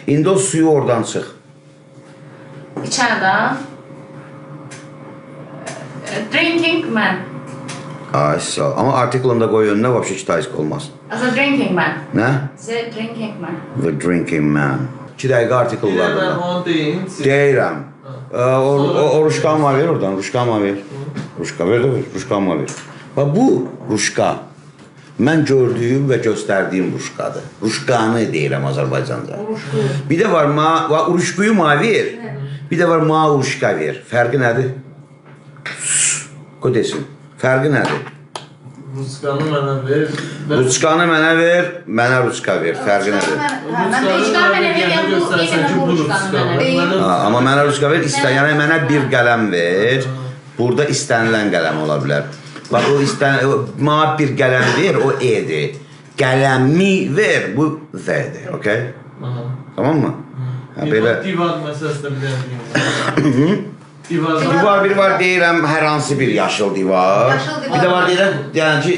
İndi o suyu oradan çıx. İçeride. Drinking man. Ay sağ ol. Ama artiklında qoy önünə vəbşə kitaysk olmaz. As a drinking man. Nə? The drinking man. The drinking man. 2 dəqiqə artikllar Ben burada. onu deyim. Deyirəm. O ruşkanma ver oradan. Ruşkanma ver. Ruşka ver de ver. Ruşkanma ver. Bax bu ruşka. Mən gördüyüm və göstərdiyim ruşkadır. Ruşkanı deyirəm Azərbaycanda. Bir də var uruşkuyu ma ver. Bir də var ma uruşka ver. Fərqi nədir? Qoy desin. Fərqi nədir? Ruskanı mənə ver. Ruçkanı mənə ver, mənə ruçka ver. Fərqi nədir? Amma mənə ruçka ver, yəni mənə bir qələm ver. Burada istənilən qələm ola bilər. Bax, mənə bir qələm ver, o E-dir. Qələmi ver, bu Z-dir, okey? Tamam mı? Divar məsələsi də biləyəm. Divar bir var deyirəm, hər hansı bir yaşıl divar. Bir də var deyirəm ki,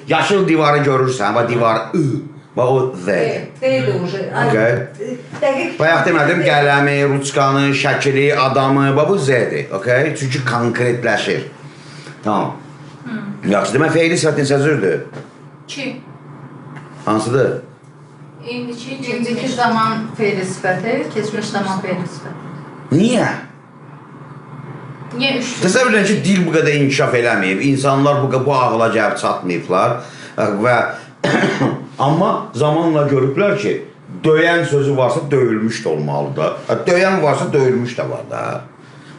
yaşıl divarı görürsən, bax divar I, bax o Z-dir. Deyil o. Bayaq demədim, qələmi, ruçkanı, şəkili, adamı, bax bu Z-dir, okey? Çünki konkretləşir. Tamam. Yaxşı, demə feili sifətin sözürdür. Ki. Hansıdır? İndiki zaman feili sifəti, keçmiş zaman feili sifəti. Niyə? Niyə üçlü? Təsəvvür edin ki, dil bu qədər inkişaf eləməyib, insanlar bu ağla gəlib çatmayıblar və amma zamanla görüblər ki, döyən sözü varsa döyülmüş də olmalıdır. Döyən varsa döyülmüş də var da.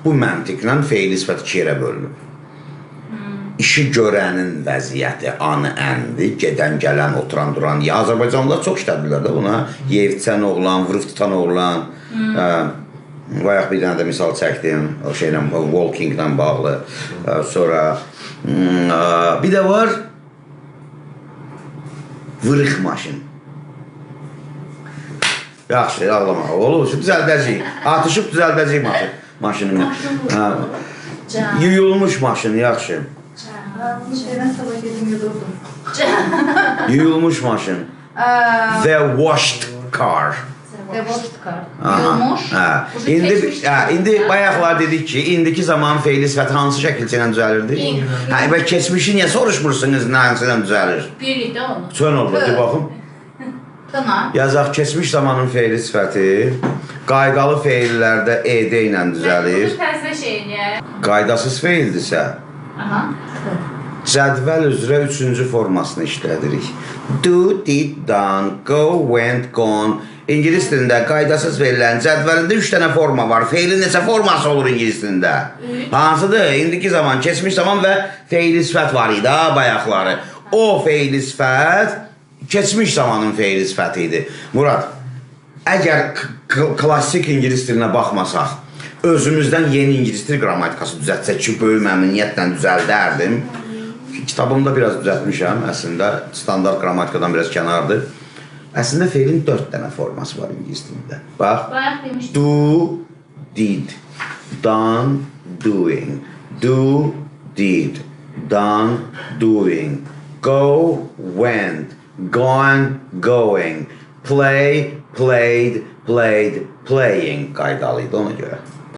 Bu məntiqlə feili sifət 2 yerə bölünür. İşi görənin vəziyyəti, anı əndir, gedən, gələn, oturan, duran. Azərbaycanlılar çox işlədirlər də buna. Yevçən oğlan, vırıq tutan oğlan. Bayaq bir dənə də misal çəkdim, o şeylə, walking-lə bağlı. Sonra bir də var vırıq maşın. Yaxşı, ağlamaq. Olur, düzəldəcəyik. Atışıb düzəldəcəyik maşını. Yuyulmuş maşın, yaxşı. Şeydən sabah gedim yudurdum. Yuyulmuş maşın. The washed car. The washed car. Yuyulmuş. İndi bayaqlar dedik ki, indiki zaman feili sifəti hansı şəkildə ilə düzəlirdi? Və keçmişi niyə soruşmursunuz, hansı ilə düzəlir? Birlikdə onu. Çön olur, bir baxım. Yazaq, keçmiş zamanın feili sifəti qaydalı feillərdə ED ilə düzəlir. Qaydasız feildirsə, cədvəl üzrə 3-cü formasını işlədirik. Do, did, done, go, went, gone. İngilis dilində qaydasız verilən cədvəlində 3 dənə forma var. Feilin neçə forması olur İngilis dilində? Hansıdır? İndiki zaman, keçmiş zaman və feili sifət var idi, bayaqları. O feili sifət keçmiş zamanın feili sifəti idi. Murad, əgər klassik İngilis dilinə baxmasaq, özümüzdən yeni İngilis dil qrammatikası düzəltsək ki, böyük məmnuniyyətlə düzəldərdim. Kitabımda biraz düzəltmişəm, əslində standart qrammatikadan biraz kənardır. Əslində feilin 4 dənə forması var İngilis dilində. Bax, do, did, done, doing, do, did, done, doing, go, went, gone, going, play, played, played, playing qaydalıydı ona görə.